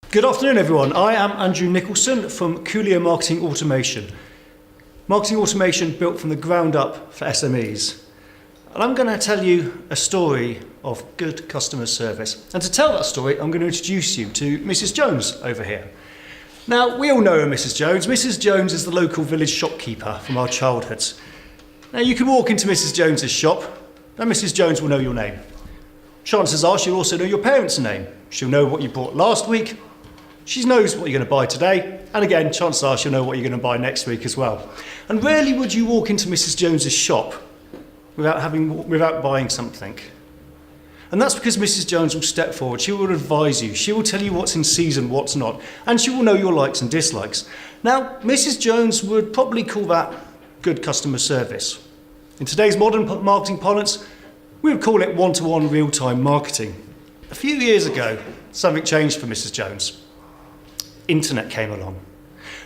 Good afternoon, everyone. I am Andrew Nicholson from Kulea Marketing Automation. Marketing automation built from the ground up for SMEs. And I'm going to tell you a story of good customer service. And to tell that story, I'm going to introduce you to Mrs. Jones over here. Now, we all know her, Mrs. Jones. Mrs. Jones is the local village shopkeeper from our childhoods. Now, you can walk into Mrs. Jones's shop, and Mrs. Jones will know your name. Chances are she'll also know your parents' name. She'll know what you bought last week. She knows what you're going to buy today, and again, chances are she'll know what you're going to buy next week as well. And rarely would you walk into Mrs. Jones's shop without buying something. And that's because Mrs. Jones will step forward, she will advise you, she will tell you what's in season, what's not, and she will know your likes and dislikes. Now, Mrs. Jones would probably call that good customer service. In today's modern marketing parlance, we would call it one-to-one real-time marketing. A few years ago, something changed for Mrs. Jones. Internet came along.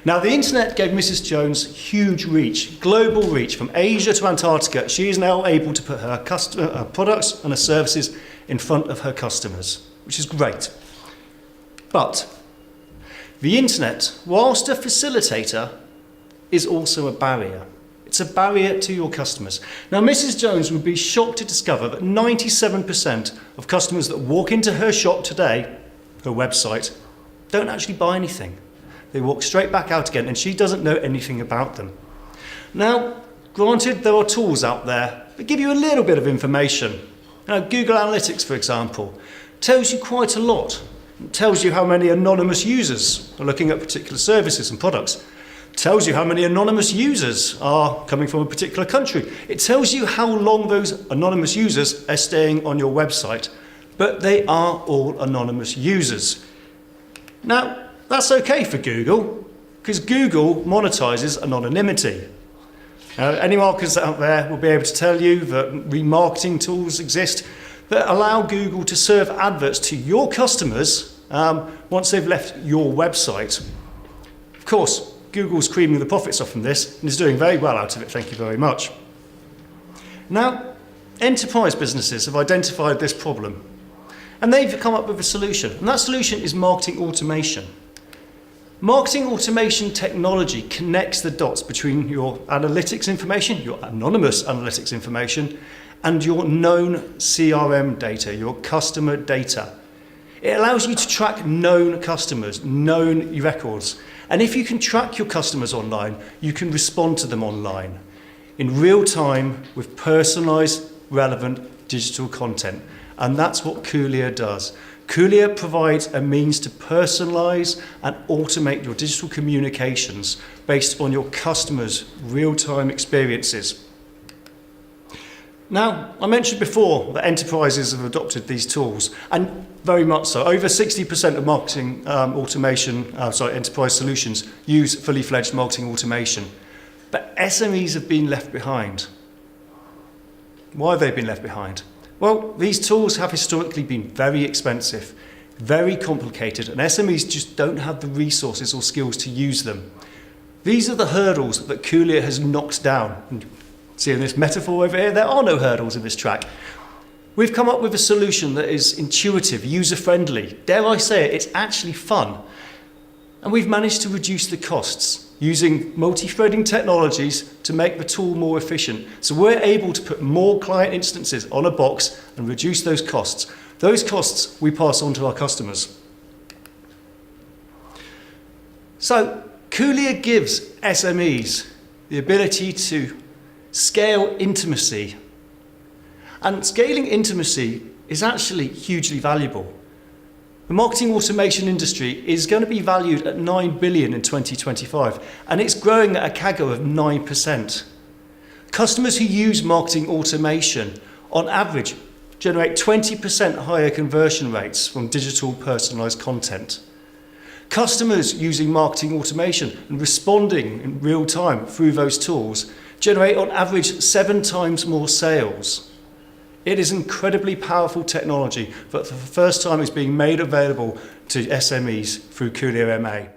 Now, the internet gave Mrs. Jones huge reach, global reach, from Asia to Antarctica. She is now able to put her products and her services in front of her customers, which is great. But the internet, whilst a facilitator, is also a barrier. It's a barrier to your customers. Now, Mrs. Jones would be shocked to discover that 97% of customers that walk into her shop today, her website, don't actually buy anything. They walk straight back out again, and she doesn't know anything about them. Now, granted, there are tools out there that give you a little bit of information. Google Analytics, for example, tells you quite a lot. It tells you how many anonymous users are looking at particular services and products. It tells you how many anonymous users are coming from a particular country. It tells you how long those anonymous users are staying on your website. But they are all anonymous users. Now, that's okay for Google, because Google monetizes anonymity. Any marketers out there will be able to tell you that remarketing tools exist that allow Google to serve adverts to your customers once they've left your website. Of course, Google's creaming the profits off from this and is doing very well out of it, thank you very much. Now, enterprise businesses have identified this problem, and they've come up with a solution, and that solution is marketing automation. Marketing automation technology connects the dots between your analytics information, your anonymous analytics information, and your known CRM data, your customer data. It allows you to track known customers, known records. And if you can track your customers online, you can respond to them online in real time with personalized, relevant digital content. And that's what Kulea does. Kulea provides a means to personalize and automate your digital communications based on your customers' real-time experiences. Now, I mentioned before that enterprises have adopted these tools, and very much so. Over 60% of marketing enterprise solutions use fully fledged marketing automation. But SMEs have been left behind. Why have they been left behind? Well, these tools have historically been very expensive, very complicated, and SMEs just don't have the resources or skills to use them. These are the hurdles that Kulea has knocked down. And see in this metaphor over here, there are no hurdles in this track. We've come up with a solution that is intuitive, user-friendly. Dare I say it, it's actually fun. And we've managed to reduce the costs using multi-threading technologies to make the tool more efficient. So we're able to put more client instances on a box and reduce those costs. Those costs we pass on to our customers. So Kulea gives SMEs the ability to scale intimacy. And scaling intimacy is actually hugely valuable. The marketing automation industry is going to be valued at $9 billion in 2025, and it's growing at a CAGR of 9%. Customers who use marketing automation, on average, generate 20% higher conversion rates from digital personalized content. Customers using marketing automation and responding in real time through those tools generate on average 7 times more sales. It is incredibly powerful technology that for the first time is being made available to SMEs through Kulea MA.